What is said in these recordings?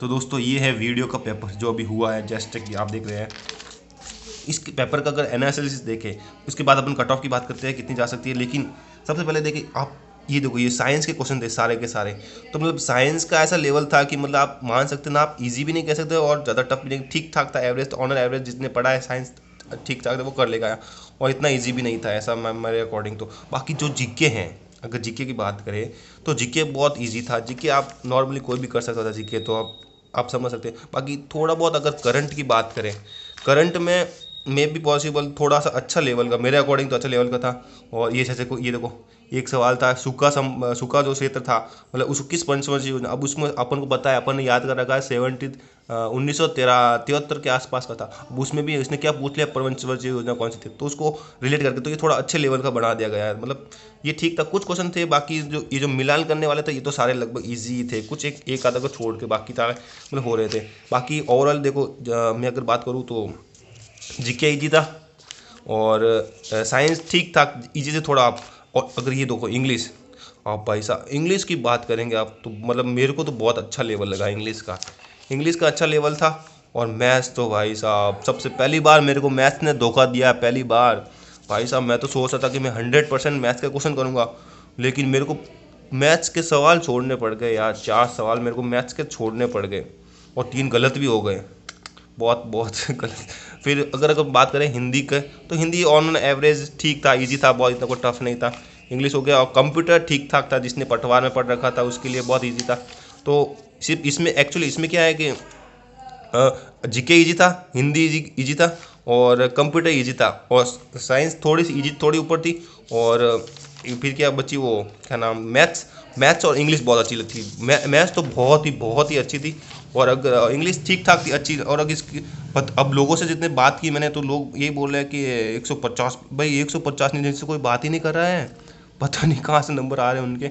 तो दोस्तों ये है वीडियो का पेपर जो अभी हुआ है, जस्ट कि आप देख रहे हैं। इस पेपर का अगर एनालिसिस देखें उसके बाद अपन कट ऑफ की बात करते हैं कितनी जा सकती है। लेकिन सबसे पहले देखिए आप ये देखो, ये साइंस के क्वेश्चन थे सारे के सारे। तो मतलब साइंस का ऐसा लेवल था कि मतलब आप मान सकते ना, आप इजी भी नहीं कह सकते और ज़्यादा टफ भी नहीं, ठीक ठाक था, एवरेज ऑनर एवरेज जिसने पढ़ा है साइंस ठीक ठाक था वो कर लेगा, और इतना इजी भी नहीं था ऐसा मेरे अकॉर्डिंग। तो बाकी जो जीके हैं, अगर जीके की बात करें तो जीके बहुत इजी था। जीके आप नॉर्मली कोई भी कर सकता था जीके, तो आप समझ सकते हैं। बाकी थोड़ा बहुत अगर करंट की बात करें, करंट में भी पॉसिबल थोड़ा सा अच्छा लेवल का, मेरे अकॉर्डिंग तो अच्छा लेवल का था। और ये जैसे को ये देखो, एक सवाल था सूखा जो क्षेत्र था, मतलब उस किस पंचवर्षीय योजना, अब उसमें अपन को पता है, अपन ने याद कर रखा है 1973 के आसपास का था। अब उसमें भी इसने क्या पूछ लिया, पंचवर्षीय योजना कौन सी थी, तो उसको रिलेट करके तो ये थोड़ा अच्छे लेवल का बना दिया गया है। मतलब ये ठीक था, कुछ क्वेश्चन थे, बाकी जो ये जो मिलान करने वाले थे ये तो सारे लगभग ईजी थे, कुछ एक आधा को छोड़ के बाकी सारे मतलब हो रहे थे। बाकी ओवरऑल देखो, मैं अगर बात करूँ तो जीके इजी था, और साइंस ठीक ठाक इजी से थोड़ा आप। और अगर ये देखो इंग्लिश, आप भाई साहब इंग्लिश की बात करेंगे आप तो मतलब मेरे को तो बहुत अच्छा लेवल लगा इंग्लिश का। इंग्लिश का अच्छा लेवल था। और मैथ्स तो भाई साहब सबसे पहली बार मेरे को मैथ्स ने धोखा दिया, पहली बार। भाई साहब मैं तो सोच रहा था कि मैं 100% मैथ्स का क्वेश्चन करूँगा, लेकिन मेरे को मैथ्स के सवाल छोड़ने पड़ गए यार। 4 सवाल मेरे को मैथ्स के छोड़ने पड़ गए, और 3 गलत भी हो गए, बहुत बहुत गलत। फिर अगर बात करें हिंदी के, तो हिंदी ऑन एवरेज ठीक था, इजी था, बहुत इतना कोई टफ नहीं था। इंग्लिश हो गया, और कंप्यूटर ठीक ठाक था, जिसने पटवार में पढ़ रखा था उसके लिए बहुत इजी था। तो सिर्फ इसमें एक्चुअली इसमें क्या है कि जीके इजी था, हिंदी इजी था, और कंप्यूटर इजी था, और साइंस थोड़ी सी इजी, थोड़ी ऊपर थी। और फिर क्या बची, वो क्या नाम, मैथ्स। मैथ्स और इंग्लिश बहुत अच्छी लगती थी। मैथ्स तो बहुत ही अच्छी थी, और अगर इंग्लिश ठीक ठाक थी, अच्छी। और अगर इसकी अब लोगों से जितने बात की मैंने, तो लोग यही बोल रहे हैं कि 150, भाई 150 नहीं, जिनसे कोई बात ही नहीं कर रहा है, पता नहीं कहाँ से नंबर आ रहे हैं उनके।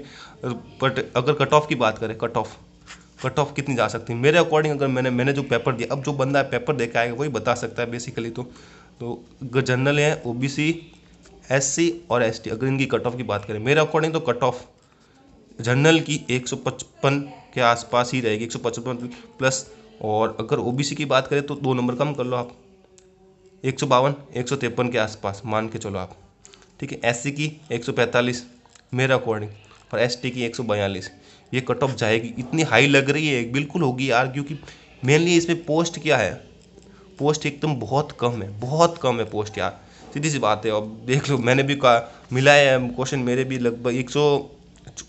बट अगर कट ऑफ की बात करें, कट ऑफ कितनी जा सकती है मेरे अकॉर्डिंग, अगर मैंने जो पेपर दिया, अब जो बंदा पेपर दे के आएगा वही बता सकता है बेसिकली। तो अगर जनरल है, ओबीसी, एससी और एसटी, अगर इनकी कट ऑफ की बात करें मेरे अकॉर्डिंग, तो कट ऑफ जनरल की 155 के आसपास ही रहेगी, 155 प्लस। और अगर ओबीसी की बात करें तो 2 नंबर कम कर लो आप, 152 153 के आसपास मान के चलो आप, ठीक है। एससी की 145 मेरे अकॉर्डिंग, और एसटी की 142। ये कट ऑफ जाएगी, इतनी हाई लग रही है, बिल्कुल होगी यार, क्योंकि मेनली इसमें पोस्ट क्या है, पोस्ट एकदम बहुत कम है, बहुत कम है पोस्ट यार, सीधी सी बात है। अब देख लो, मैंने भी कहा मिला है क्वेश्चन, मेरे भी लगभग 100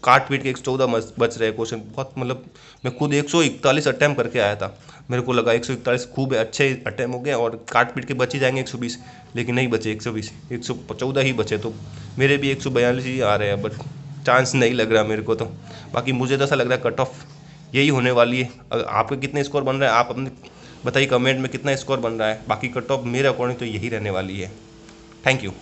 काट पीट के 114 बच रहे क्वेश्चन, बहुत मतलब मैं खुद 141 अटैम्प्ट करके आया था। मेरे को लगा 141 खूब है, अच्छे अटैम्प्ट हो गए, और काट पीट के बच ही जाएंगे 120, लेकिन नहीं बचे 120, 114 ही बचे। तो मेरे भी 142 ही आ रहे हैं, बट चांस नहीं लग रहा मेरे को तो। बाकी मुझे तो ऐसा लग रहा है कट ऑफ यही होने वाली है। अगर आपके कितने स्कोर बन रहा है, आप अपने बताइए कमेंट में कितना स्कोर बन रहा है। बाकी कट ऑफ मेरे अकॉर्डिंग तो यही रहने वाली है। Thank you.